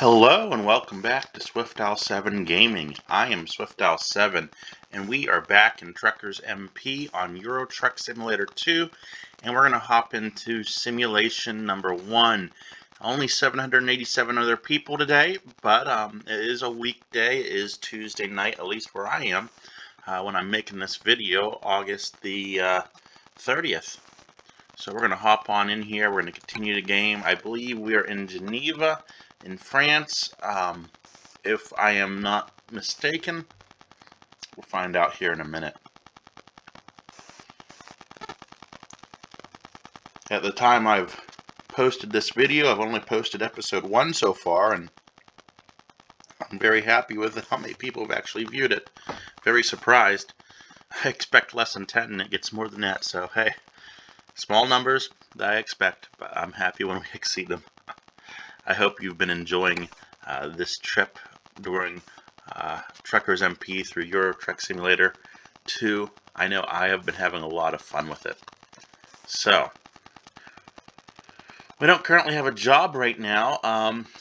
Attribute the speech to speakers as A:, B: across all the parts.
A: Hello and welcome back to SwiftOwl7 Gaming. I am SwiftOwl7 and we are back in Truckersmp on Euro Truck Simulator 2, and we're going to hop into simulation number 1. Only 787 other people today, but it is a weekday. It is Tuesday night, at least where I am, when I'm making this video, August the 30th. So we're going to hop on in here. We're going to continue the game. I believe we are in Geneva, in France, if I am not mistaken. We'll find out here in a minute. At the time I've posted this video, I've only posted episode 1 so far, and I'm very happy with how many people have actually viewed it. Very surprised. I expect less than 10, and it gets more than that, so hey, small numbers that I expect, but I'm happy when we exceed them. I hope you've been enjoying this trip during Truckersmp through Euro Truck Simulator 2. I know I have been having a lot of fun with it. So, we don't currently have a job right now.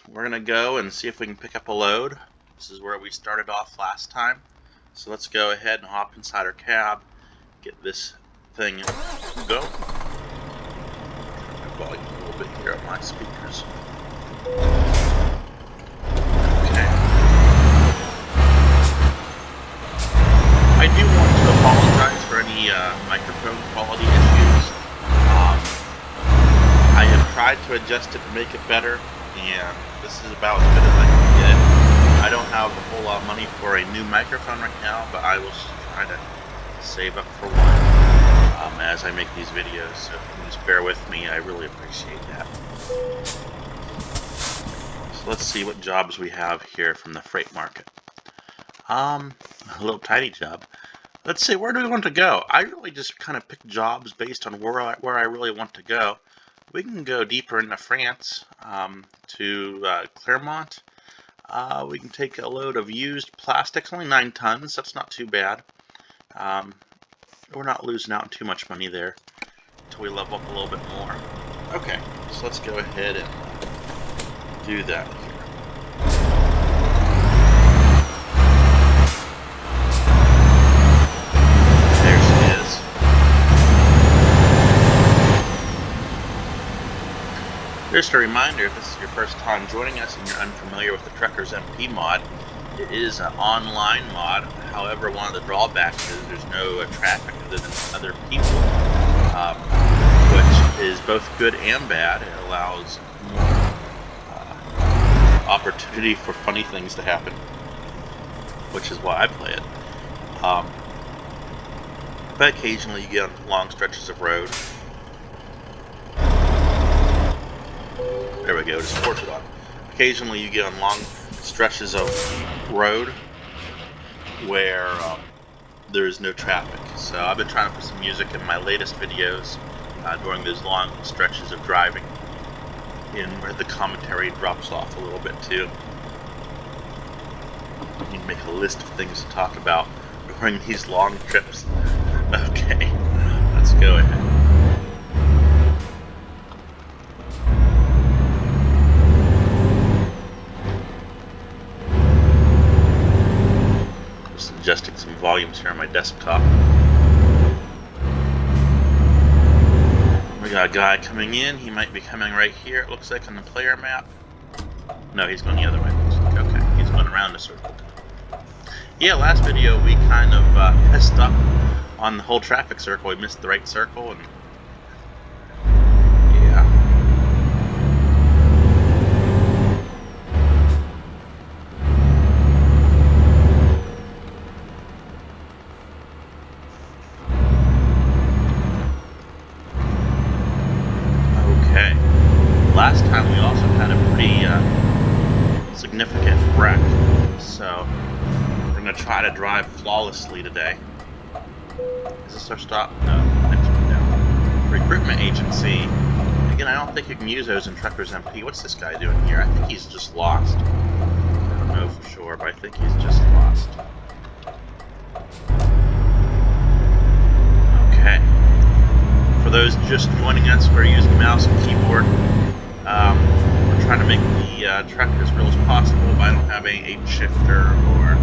A: We're going to go and see if we can pick up a load. This is where we started off last time. So let's go ahead and hop inside our cab, get this thing going. Turn my volume a little bit here on my speakers. Okay. I do want to apologize for any microphone quality issues. I have tried to adjust it to make it better, and this is about as good as I can get. I don't have a whole lot of money for a new microphone right now, but I will try to save up for one as I make these videos, so if you can just bear with me, I really appreciate that. So let's see what jobs we have here from the freight market. A little tiny job. Let's see, where do we want to go? I really just kind of pick jobs based on where I really want to go. We can go deeper into France, to Clermont. We can take a load of used plastics, only 9 tons, that's not too bad. We're not losing out on too much money there until we level up a little bit more. Okay, so let's go ahead and do that here. There she is. Just a reminder, if this is your first time joining us and you're unfamiliar with the Truckersmp mod, it is an online mod. However, one of the drawbacks is there's no traffic other than other people, which is both good and bad. It allows more opportunity for funny things to happen, which is why I play it. But occasionally you get on long stretches of road. There we go, just force it on. Occasionally you get on long stretches of road where there is no traffic. So I've been trying to put some music in my latest videos during those long stretches of driving, in where the commentary drops off a little bit too. You can make a list of things to talk about during these long trips. Okay, let's go ahead. Just adjusting some volumes here on my desktop. We got a guy coming in. He might be coming right here, it looks like, on the player map. No, he's going the other way. Okay, he's going around the circle. Yeah, last video we kind of messed up on the whole traffic circle. We missed the right circle, and yeah. Okay. Last time we also had a pretty significant wreck, so we're going to try to drive flawlessly today. Is this our stop? No, next one down. Recruitment agency. Again, I don't think you can use those in Truckersmp. What's this guy doing here? I think he's just lost. I don't know for sure, but I think he's just lost. Okay. For those just joining us, we're using mouse and keyboard. We're trying to make the truck as real as possible, but I don't have a H shifter or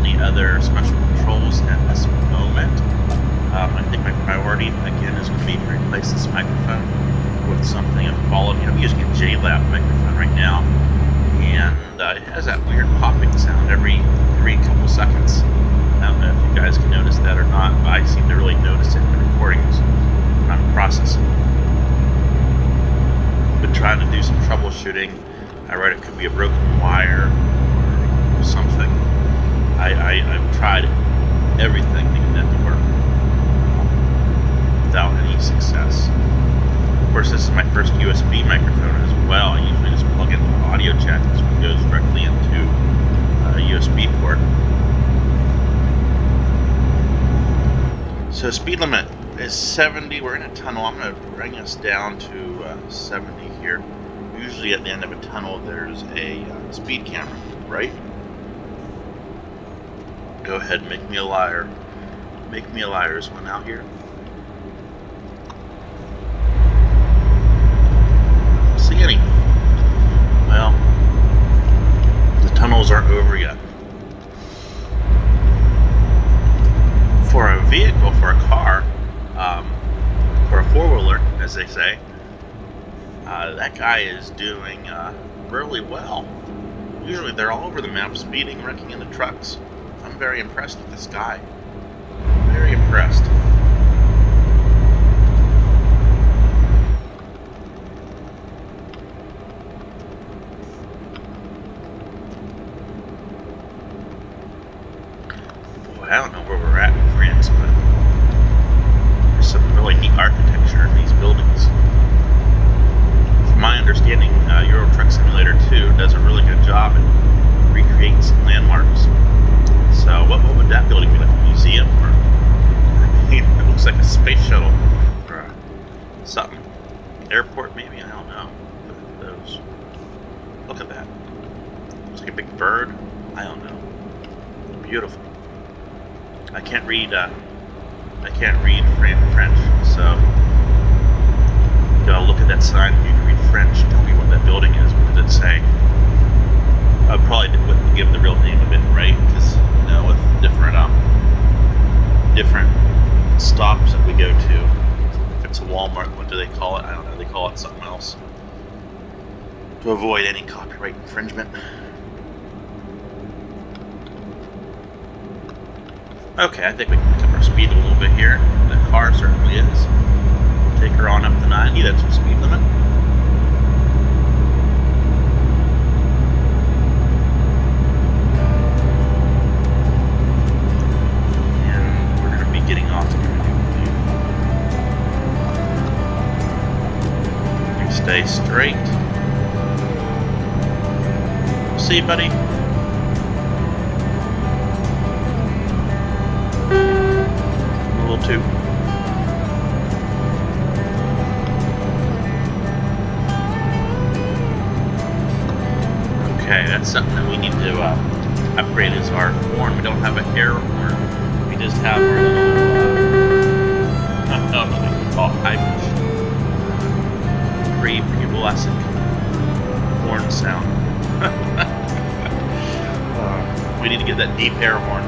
A: any other special controls at this moment. I think my priority, again, is going to be to replace this microphone with something of quality. I'm using a JLab microphone right now, and it has that weird popping sound every couple seconds. I don't know if you guys can notice that or not, but I seem to really notice it in the recordings when I'm processing. Been trying to do some troubleshooting. I read it could be a broken wire or something. I've tried everything to get that to work without any success. Of course, this is my first USB microphone as well. I usually just plug in the audio jack. This one goes directly into a USB port. So speed limit is 70. We're in a tunnel. I'm going to bring us down to 70 here. Usually at the end of a tunnel there's a speed camera, right? Go ahead and make me a liar. Make me a liar. Is one out here? Don't see any. Well, the tunnels aren't over yet. For a vehicle, for a car, for a four-wheeler, as they say, that guy is doing really well. Usually they're all over the map, speeding, wrecking into trucks. I'm very impressed with this guy. Very impressed. Boy, I don't know where we're at in France, but there's some really neat architecture in these buildings. From my understanding, Euro Truck Simulator 2 does a really good job at recreating some landmarks. So what would that building be, like a museum? Or, I mean, it looks like a space shuttle or something. Airport maybe? I don't know. Look at those. Look at that. Looks like a big bird. I don't know. Beautiful. I can't read French, so you gotta look at that sign. You can read French. Tell me what that building is. What does it say? I probably wouldn't give the real name of it, right? Because with different stops that we go to. If it's a Walmart, what do they call it? I don't know. They call it something else to avoid any copyright infringement. Okay, I think we can pick up our speed a little bit here. The car certainly is. Take her on up to 90. That's your speed limit. Getting off the you stay straight. See, buddy. A little too. Okay, that's something that we need to upgrade is our horn. We don't have an air horn. We just have our little I don't know what we can call it, high-pitch, pre-pubescent horn sound. We need to get that deep air horn.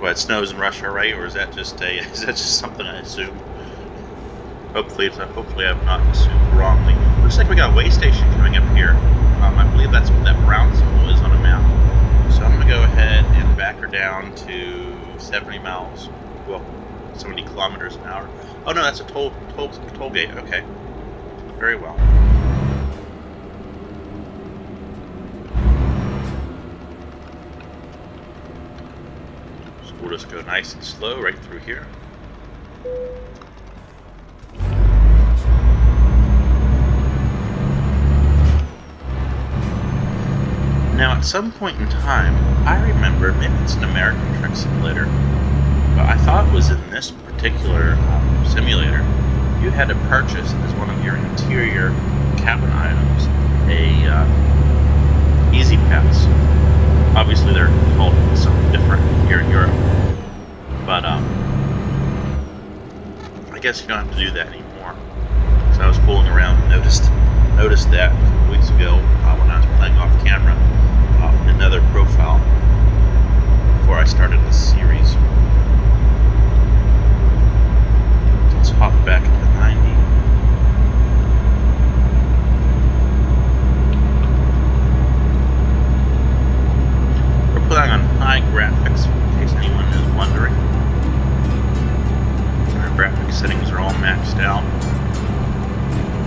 A: It snows in Russia, right? Or is that just something I assume? Hopefully I've not assumed wrongly. Looks like we got a way station coming up here. I believe that's what that brown symbol is on a map. So I'm gonna go ahead and back her down to 70 miles. Well, 70 kilometers an hour. Oh no, that's a toll gate. Okay, very well. We'll just go nice and slow right through here. Now, at some point in time, I remember, maybe it's an American Truck Simulator, but I thought it was in this particular simulator, you had to purchase as one of your interior cabin items a Easy Pass. Obviously, they're called something different here in Europe, but I guess you don't have to do that anymore. So I was fooling around and noticed that a couple weeks ago when I was playing off camera in another profile before I started this series. Let's hop back to 90. We're putting on high graphics in case anyone is wondering. Our graphics settings are all maxed out.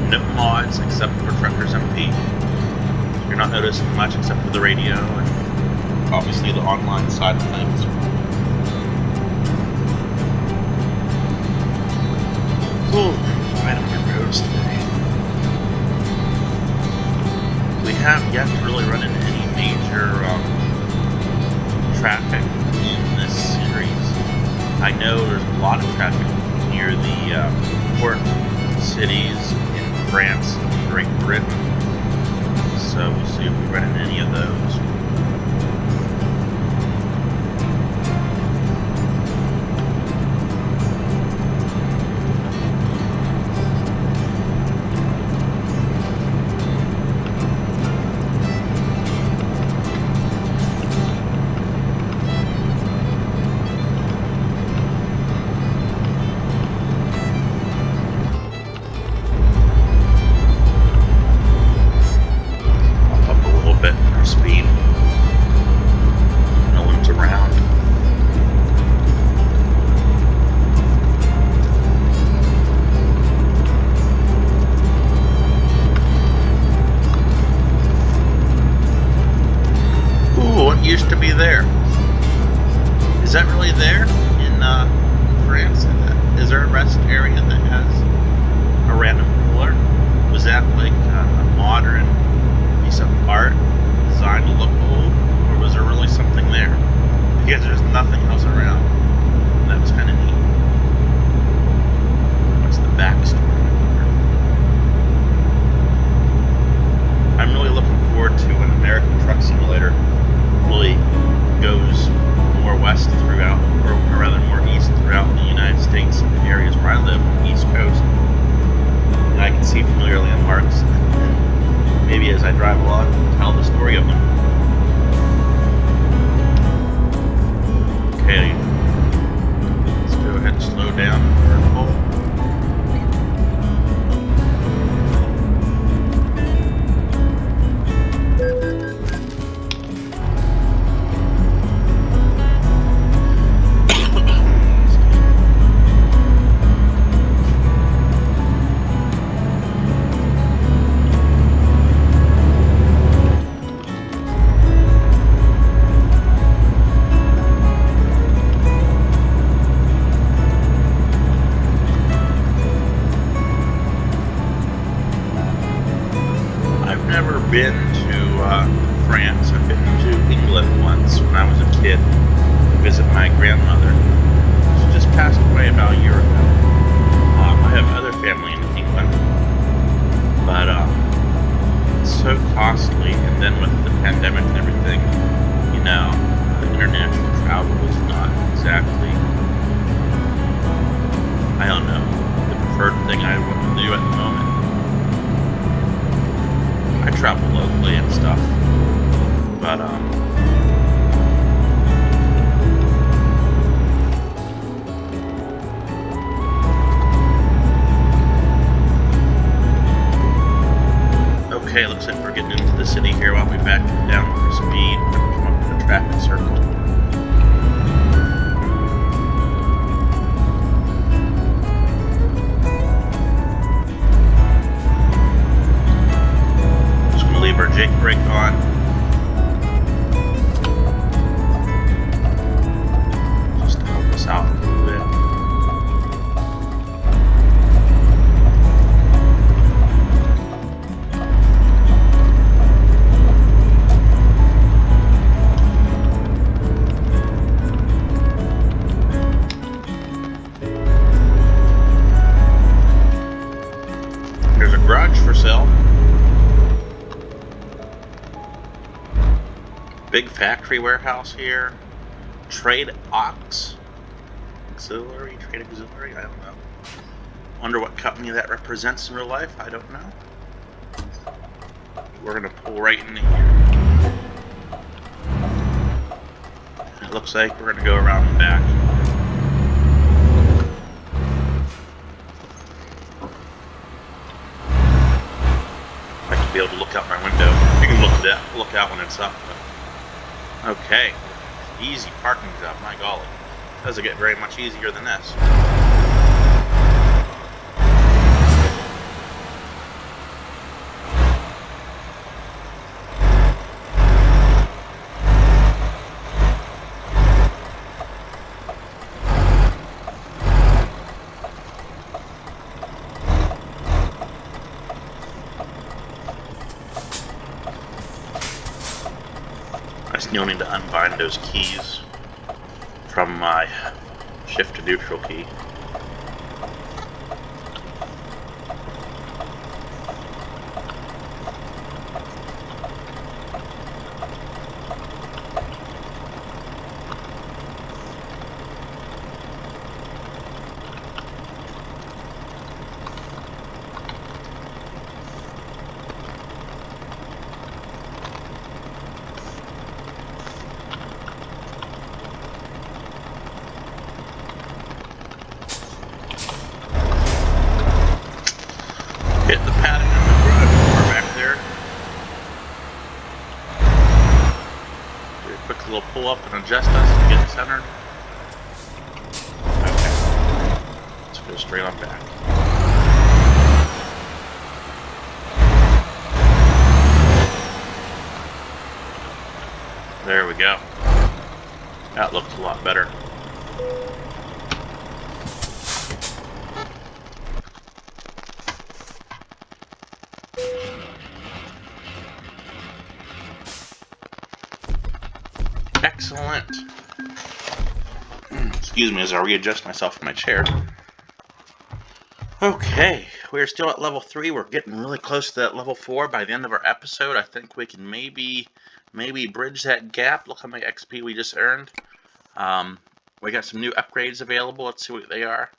A: No mods except for Truckersmp. You're not noticing much except for the radio and obviously the online side of things. Cool. Right on the roads today. We have yet to really run into any major traffic in this series. I know there's a lot of traffic near the port cities in France and Great Britain. So we'll see if we run into any of those. Used to be there. Is that really there in France? Is there a rest area that has a random cooler? Was that like a modern piece of art designed to look old, or was there really something there? Because there's nothing else around. That was kind of neat. What's the backstory? I'm really looking forward to an American Truck Simulator really goes more west throughout, or rather more east throughout the United States, in the areas where I live, on the East Coast. And I can see familiar landmarks, and maybe as I drive along, tell the story of them. Okay, let's go ahead and slow down for a pull. Been to France. I've been to England once when I was a kid to visit my grandmother. She just passed away about a year ago. I have other family in England, but it's so costly, and then with the pandemic and everything, you know, international travel is not exactly, I don't know, the preferred thing I want to do at the moment. I travel locally and stuff, but okay, looks like we're getting into the city here. While we back down for speed and come up with a traffic circle. Leave our Jake brake on. Big factory warehouse here. Trade auxiliary, I don't know. Wonder what company that represents in real life, I don't know. We're gonna pull right in here. It looks like we're gonna go around the back. I like to be able to look out my window. You can look out when it's up. But. Okay, easy parking job, my golly. Doesn't get very much easier than this. I still need to unbind those keys from my shift to neutral key. Hit the padding on the garage door back there. Do a quick little pull up and adjust us to get centered. Okay. Let's go straight on back. There we go. That looks a lot better. Excellent. Excuse me as I readjust myself in my chair. Okay, we're still at level 3. We're getting really close to that level 4. By the end of our episode, I think we can maybe bridge that gap. Look how many XP we just earned. We got some new upgrades available. Let's see what they are.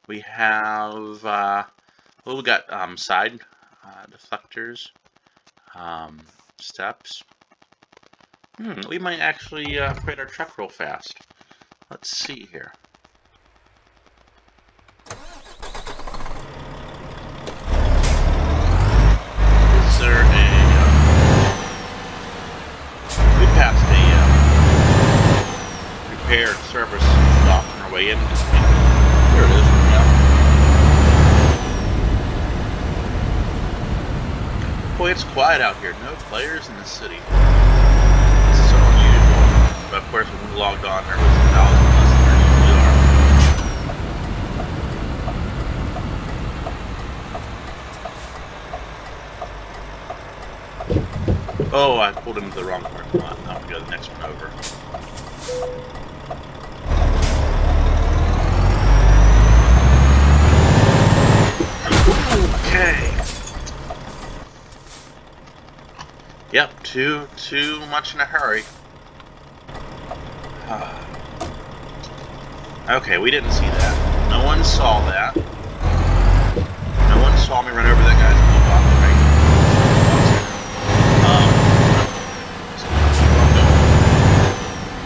A: We have, we got side deflectors, steps. We might actually upgrade our truck real fast. Let's see here. Is there a... we passed a repair and service stop on our way in. There it is. Yeah. Boy, it's quiet out here. No players in the city. But of course, when we logged on, there was 1,000 less than there usually are. Oh, I pulled into the wrong parking lot. Now we go to the next one over. Okay. Yep, too much in a hurry. Okay, we didn't see that. No one saw that. No one saw me run over that guy's mailbox, right?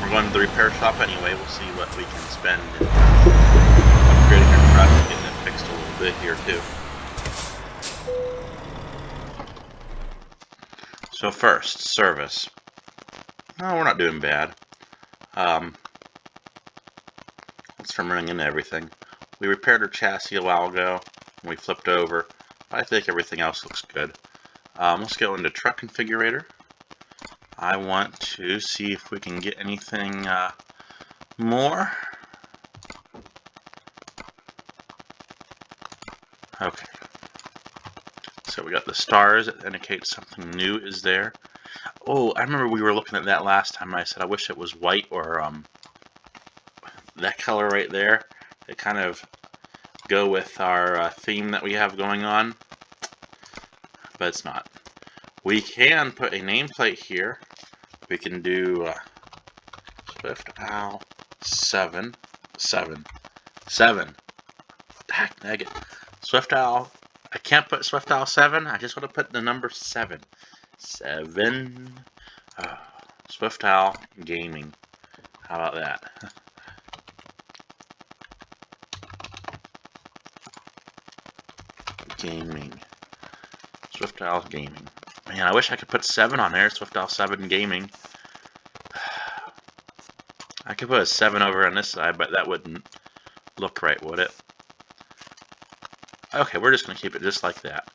A: We're going to the repair shop anyway. We'll see what we can spend in upgrading our truck and getting it fixed a little bit here too. So first, service. No, we're not doing bad. Let's from running into everything. We repaired our chassis a while ago and we flipped over. I think everything else looks good. Let's go into truck configurator. I want to see if we can get anything more. Okay. So we got the stars that indicate something new is there. Oh, I remember we were looking at that last time and I said I wish it was white or that color right there. They kind of go with our theme that we have going on, but it's not. We can put a nameplate here, We can do Swift Owl 7. Heck, nugget. Swift Owl. I can't put Swift Owl 7. I just want to put the number 7. 7. Swift Owl Gaming. How about that? Gaming. Swift Owl Gaming. Man, I wish I could put 7 on there. Swift Owl 7 Gaming. I could put a 7 over on this side, but that wouldn't look right, would it? Okay, we're just going to keep it just like that.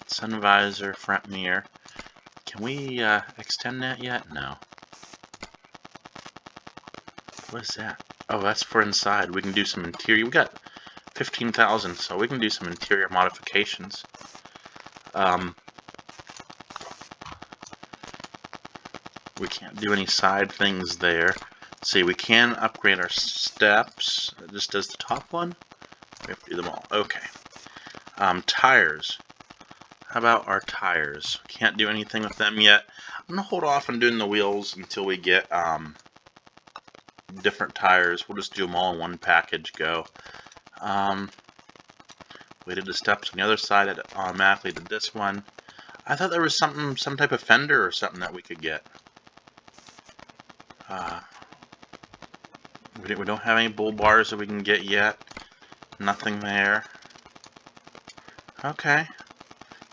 A: Sun visor, front mirror. Can we extend that yet? No. What is that? Oh, that's for inside. We can do some interior. We got 15,000, so we can do some interior modifications. We can't do any side things there. Let's see, we can upgrade our steps. It just does the top one. We have to do them all. Okay. Tires. How about our tires? Can't do anything with them yet. I'm going to hold off on doing the wheels until we get different tires. We'll just do them all in one package. Go. We did the steps on the other side. It automatically did this one. I thought there was some type of fender or something that we could get. We don't have any bull bars that we can get yet. Nothing there. Okay.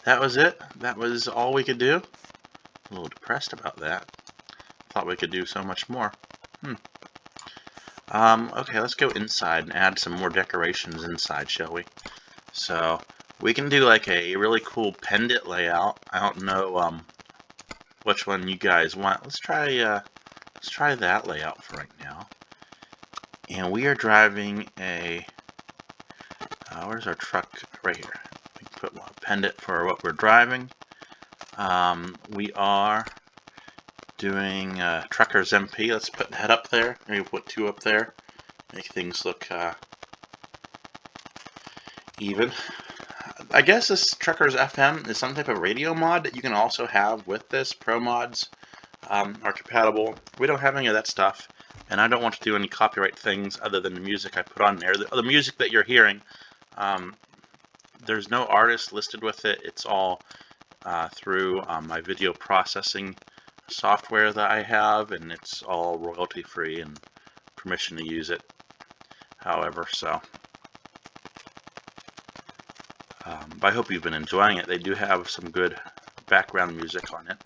A: That was it? That was all we could do? A little depressed about that. Thought we could do so much more. Okay, let's go inside and add some more decorations inside, shall we? So, we can do like a really cool pendant layout. I don't know which one you guys want. Let's try that layout for right now. And we are driving a where's our truck? Right here. We can put a pendant for what we're driving. We are doing Truckersmp. Let's put that up there. Maybe put 2 up there. Make things look even. I guess this Truckers FM is some type of radio mod that you can also have with this. Pro mods are compatible. We don't have any of that stuff, and I don't want to do any copyright things other than the music I put on there. The music that you're hearing, there's no artist listed with it. It's all through my video processing software that I have, and it's all royalty free and permission to use it. However, so I hope you've been enjoying it. They do have some good background music on it.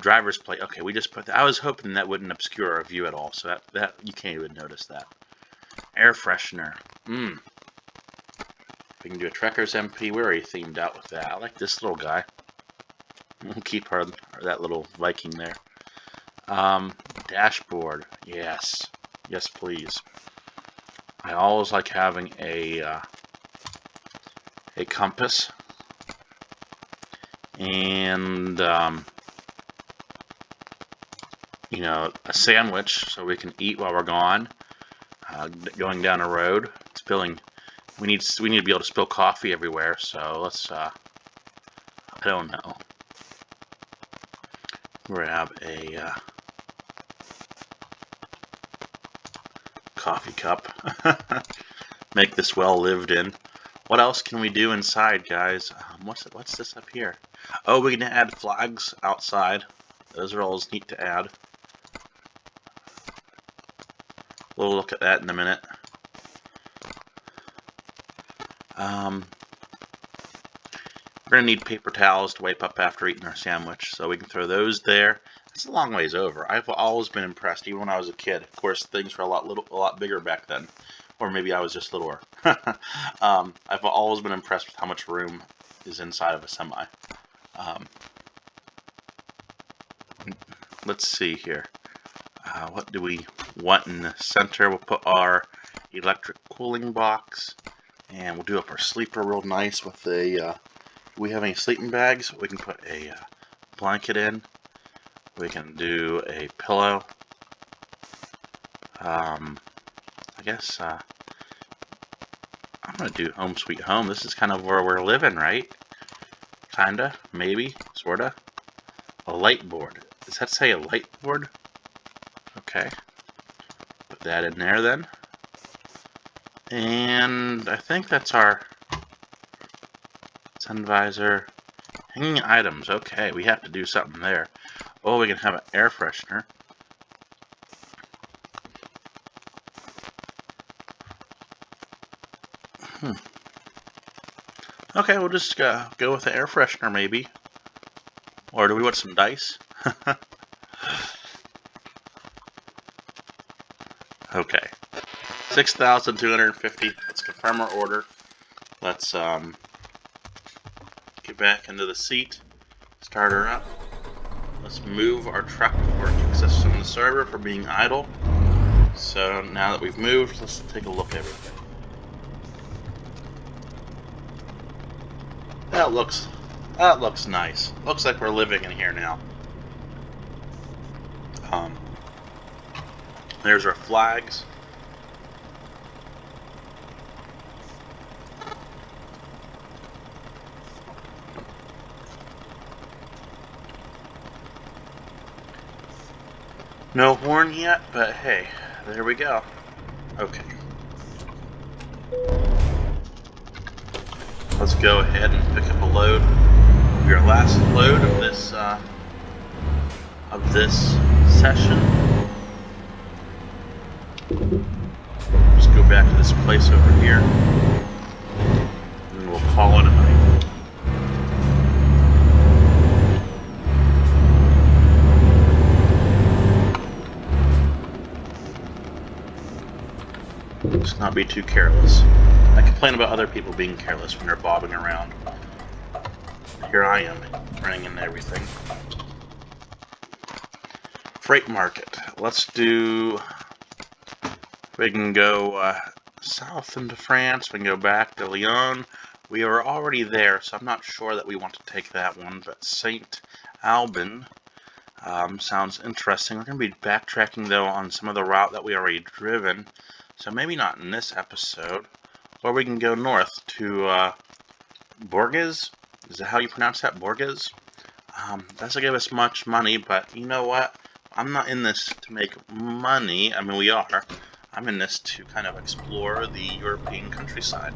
A: Driver's plate. Okay, we just put that. I was hoping that wouldn't obscure our view at all, so that you can't even notice that. Air freshener. We can do a Truckersmp. We're already themed out with that. I like this little guy. We'll keep that little Viking there. Dashboard. Yes. Yes, please. I always like having a compass and you know, a sandwich so we can eat while we're gone. Going down a road, spilling. We need to be able to spill coffee everywhere. So let's. I don't know. Grab a coffee cup. Make this well lived in. What else can we do inside, guys? What's this up here? Oh, we can add flags outside. Those are always neat to add. We'll look at that in a minute. We're going to need paper towels to wipe up after eating our sandwich, so we can throw those there. It's a long ways over. I've always been impressed, even when I was a kid. Of course, things were a lot bigger back then. Or maybe I was just littler. I've always been impressed with how much room is inside of a semi. Let's see here. What do we want in the center? We'll put our electric cooling box. And we'll do up our sleeper real nice with a... do we have any sleeping bags? We can put a blanket in. We can do a pillow. I guess I'm going to do Home Sweet Home. This is kind of where we're living, right? Kinda, maybe, sorta. A light board. Does that say a light board? Okay. Put that in there then. And I think that's our sun visor. Hanging items. Okay, we have to do something there. Oh, we can have an air freshener. Okay, we'll just go with the air freshener maybe. Or do we want some dice? Okay. 6,250. Let's confirm our order. Let's get back into the seat. Start her up. Let's move our truck before it kicks us from the server for being idle. So now that we've moved, let's take a look at everything. That looks nice. Looks like we're living in here now. There's our flags. No horn yet, but hey, there we go. Okay. Let's go ahead and pick up a load. Your last load of this session. Just go back to this place over here, and we'll call it a night. Let's not be too careless. I complain about other people being careless when they're bobbing around. Here I am, running into everything. Freight market. Let's do... We can go south into France. We can go back to Lyon. We are already there, so I'm not sure that we want to take that one. But St. Albin sounds interesting. We're going to be backtracking, though, on some of the route that we already driven. So maybe not in this episode. Or we can go north to Bourges. Is that how you pronounce that? Bourges? Doesn't give us much money, but you know what? I'm not in this to make money. I mean, we are. I'm in this to kind of explore the European countryside.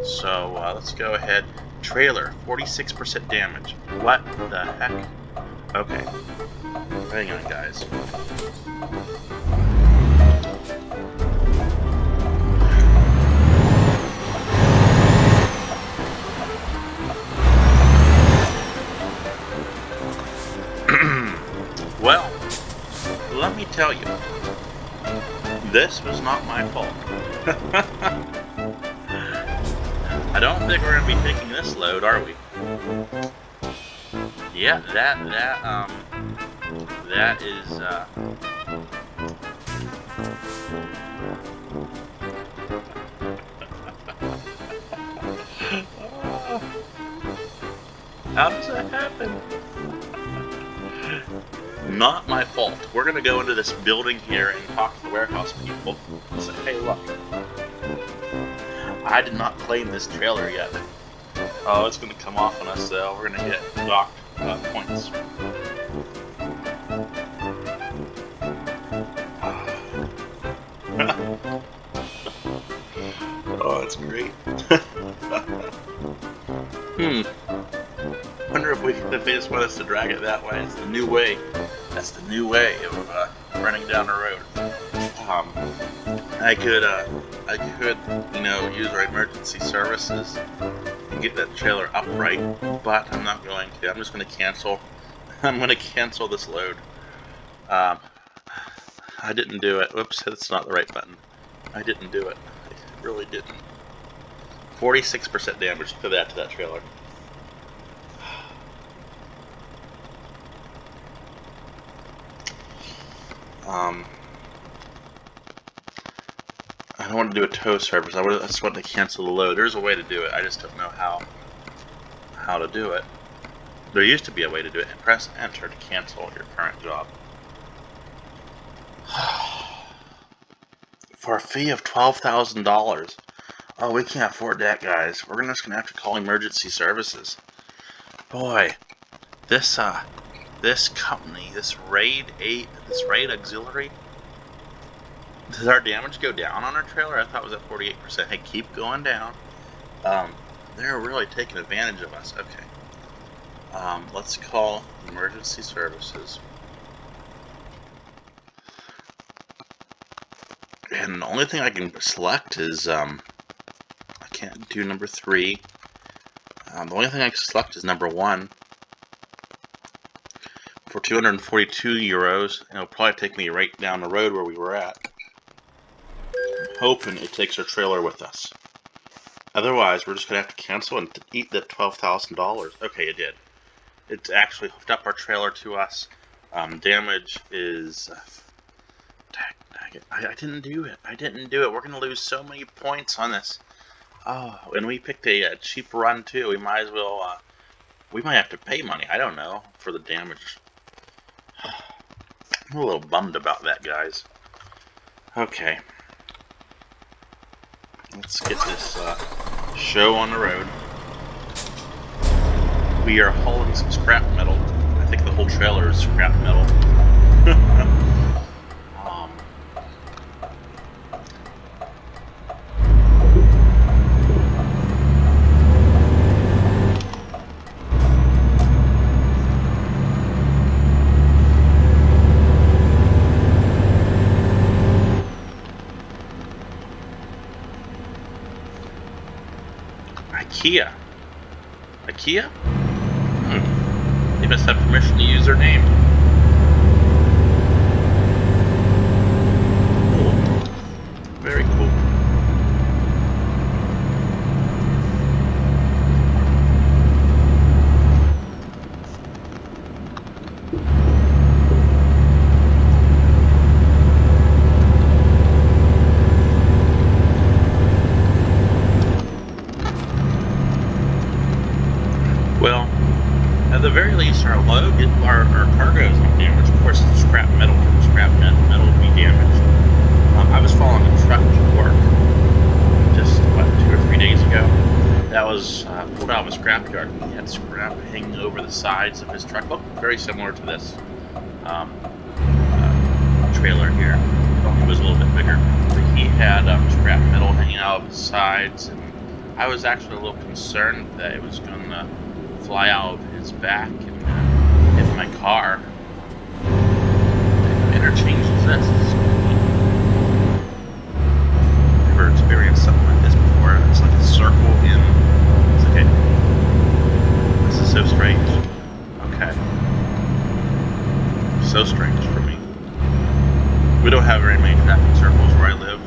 A: So let's go ahead. Trailer, 46% damage. What the heck? Okay. Hang on, guys. Well, let me tell you, this was not my fault. I don't think we're going to be taking this load, are we? Yeah, that is, how does that happen? Not my fault. We're going to go into this building here and talk to the warehouse people and say, hey, look, I did not claim this trailer yet. Oh, it's going to come off on us, though. We're going to get docked points. Oh, that's great. Wonder if they just want us to drag it that way. It's the new way. That's the new way of running down the road. I could, you know, use our emergency services and get that trailer upright, but I'm not going to. I'm just going to cancel. I'm going to cancel this load. I didn't do it. Whoops, that's not the right button. I didn't do it. I really didn't. 46% damage to that trailer. I don't want to do a tow service. I just want to cancel the load. There's a way to do it. I just don't know how to do it. There used to be a way to do it. Press enter to cancel your current job. For a fee of $12,000. Oh, we can't afford that, guys. We're just gonna have to call emergency services. Boy, this This company, this Raid Auxiliary, does our damage go down on our trailer? I thought it was at 48%. Hey, keep going down. They're really taking advantage of us. Okay. Let's call emergency services. And the only thing I can select is, I can't do number 3. The only thing I can select is number 1 for 242 euros. And it'll probably take me right down the road where we were at. I'm hoping it takes our trailer with us. Otherwise, we're just going to have to cancel and eat that $12,000. Okay, it did. It's actually hooked up our trailer to us. Damage is... I didn't do it. I didn't do it. We're going to lose so many points on this. Oh, and we picked a cheap run, too. We might as well... we might have to pay money. I don't know. For the damage. I'm a little bummed about that, guys. Okay. Let's get this show on the road. We are hauling some scrap metal. I think the whole trailer is scrap metal. IKEA? They must have permission to use their name. Cool. Very cool. Well, at the very least, our load, our cargo is not damaged. Of course, it's scrap metal. Scrap metal would be damaged. I was following a truck to work just, 2 or 3 days ago. That was pulled out of a scrapyard. He had scrap hanging over the sides of his truck. Looked very similar to this trailer here. It was a little bit bigger. But he had scrap metal hanging out of his sides, and I was actually a little concerned that it was going to fly out of his back and hit my car. What interchange is this? Never experienced something like this before. It's like a circle in. It's okay. This is so strange. Okay. So strange for me. We don't have very many traffic circles where I live.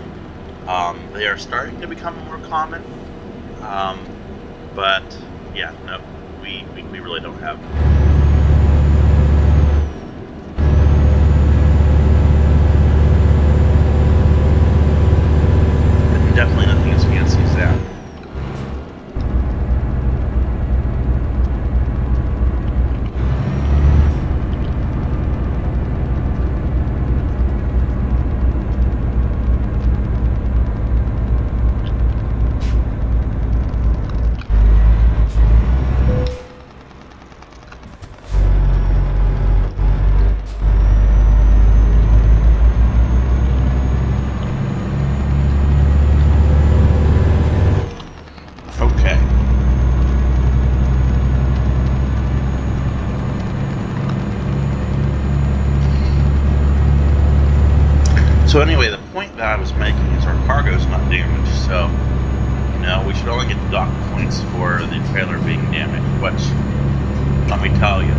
A: They are starting to become more common. But yeah, no. We really don't have. Definitely nothing as fancy as that. So anyway, the point that I was making is our cargo is not damaged, so, we should only get the dock points for the trailer being damaged, which, let me tell you,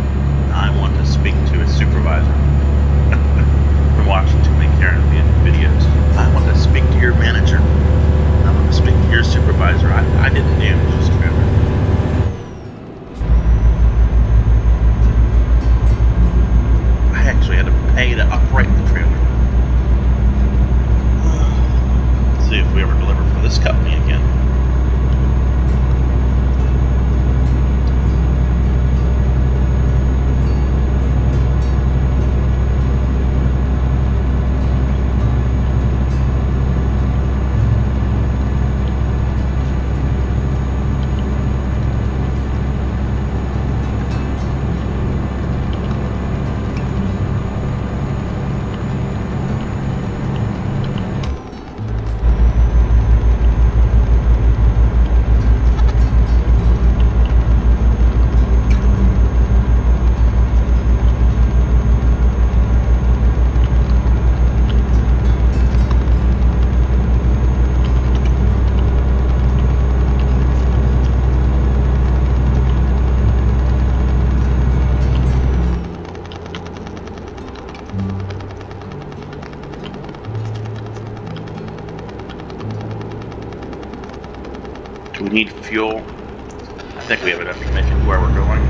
A: I want to speak to a supervisor. From watching too many Karen videos. I want to speak to your manager. I want to speak to your supervisor. I didn't damage this trailer. I actually had to pay to upright the trailer. See if we ever deliver for this company again. fuel. I think we have enough to make it where we're going.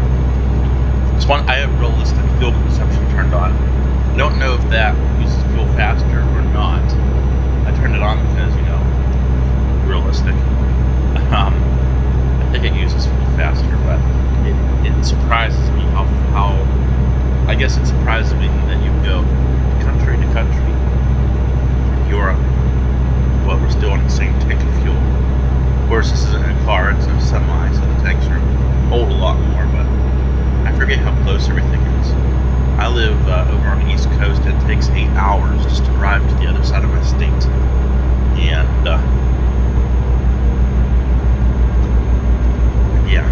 A: This one, I have realistic fuel consumption turned on. I don't know if that uses fuel faster or not. I turned it on because, you know, realistic. I think it uses fuel faster, but it surprises me how I guess it surprises me that you go country to country, Europe, but we're still on the same tank of fuel. Of course, this isn't a car, it's a semi, so the tanks are hold a lot more, but I forget how close everything is. I live over on the East Coast. It takes 8 hours just to drive to the other side of my state. And, yeah.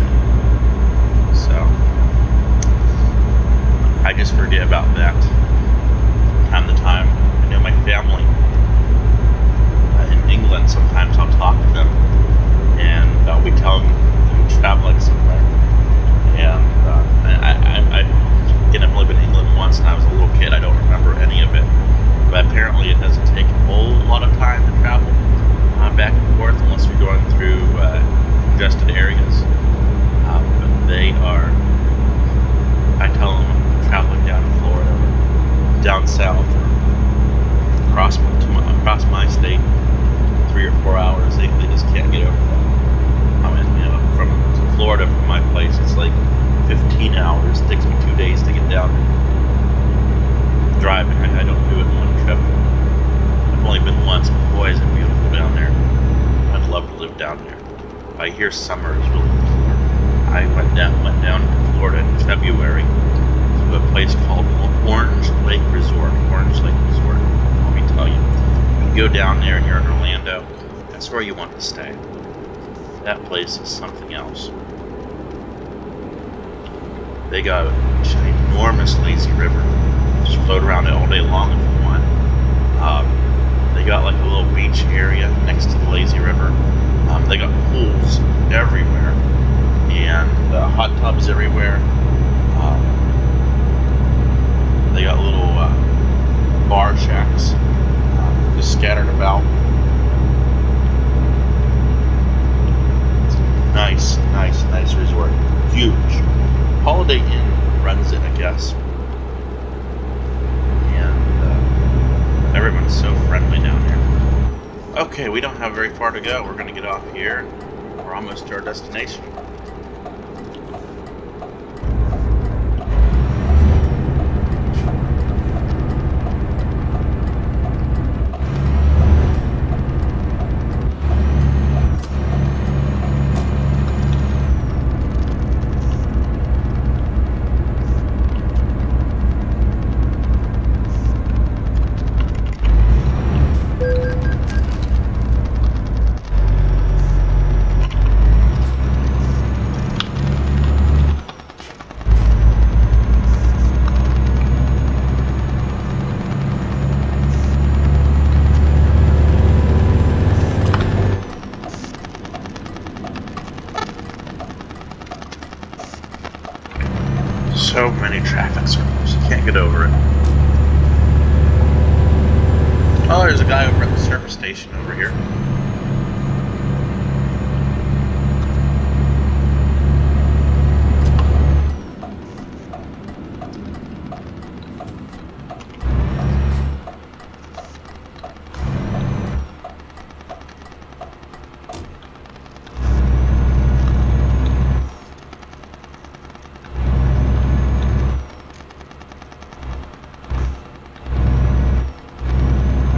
A: So, I just forget about that time to time. I know my family in England, sometimes I'll talk to them, and I'll be telling them I'm traveling somewhere. And again, I've only been to England once, and I was a little kid. I don't remember any of it. But apparently, it doesn't take a whole lot of time to travel back and forth, unless you're going through congested areas. But they are. I tell them I'm traveling down to Florida, or down south, or across my state, 3 or 4 hours. They just can't get over that. I mean, you know, from Florida, from my place, it's like 15 hours. It takes me 2 days to get down there. Driving, I don't do it in one trip. I've only been once, but boy, is it beautiful down there. I'd love to live down there. I hear summer is really cool. I went down to Florida in February to a place called Orange Lake Resort. Orange Lake Resort, let me tell you. You go down there and you're in Orlando, that's where you want to stay. That place is something else. They got a ginormous lazy river. Just float around it all day long if you want. They got like a little beach area next to the lazy river. They got pools everywhere and hot tubs everywhere. They got little bar shacks just scattered about. Nice resort. Huge. Holiday Inn runs it, I guess. And everyone's so friendly down there. Okay, we don't have very far to go. We're going to get off here. We're almost to our destination. So many traffic circles, you can't get over it. Oh, there's a guy over at the service station over here.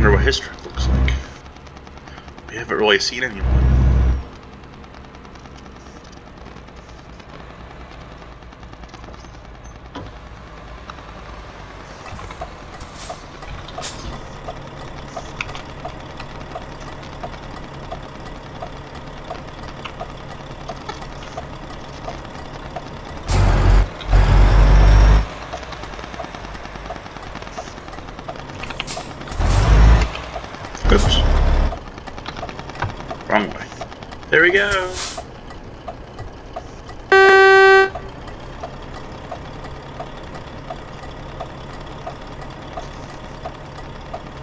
A: What history looks like. We haven't really seen anyone. Oops. Wrong way. There we go.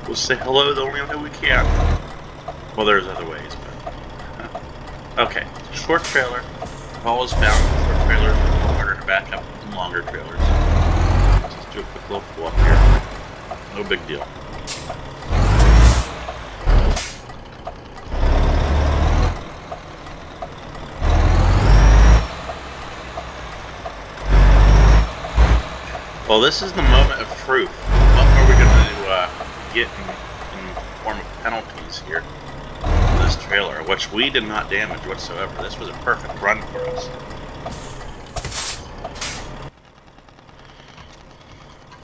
A: We'll say hello the only way we can. Well, there's other ways, but Okay, short trailer. Ball is bound. Short trailers are harder to back up than longer trailers. Let's just do a quick little pull up here. No big deal. Well, this is the moment of truth. What are we going to get in form of penalties here for this trailer, which we did not damage whatsoever. This was a perfect run for us.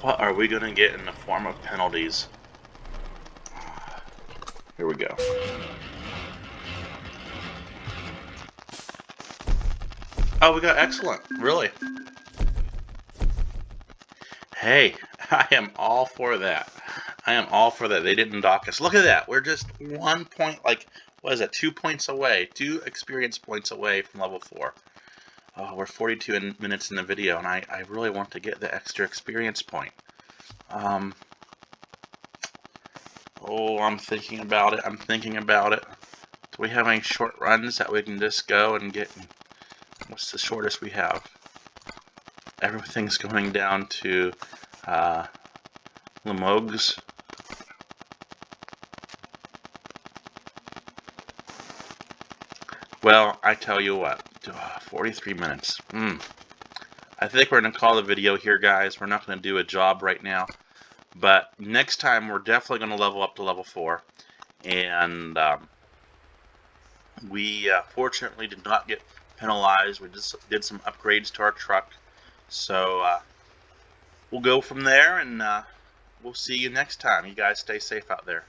A: What are we going to get in the form of penalties? Here we go. Oh, we got excellent. Really? Hey, I am all for that. I am all for that. They didn't dock us. Look at that. We're just 1 point, like, what is it? 2 points away. 2 experience points away from level 4. Oh, we're 42 minutes in the video, and I really want to get the extra experience point. Oh, I'm thinking about it. I'm thinking about it. Do we have any short runs that we can just go and get? What's the shortest we have? Everything's going down to Limoges. Well, I tell you what, 43 minutes. I think we're going to call the video here, guys. We're not going to do a job right now. But next time, we're definitely going to level up to level 4. And we fortunately did not get penalized. We just did some upgrades to our truck. So we'll go from there, and we'll see you next time. You guys stay safe out there.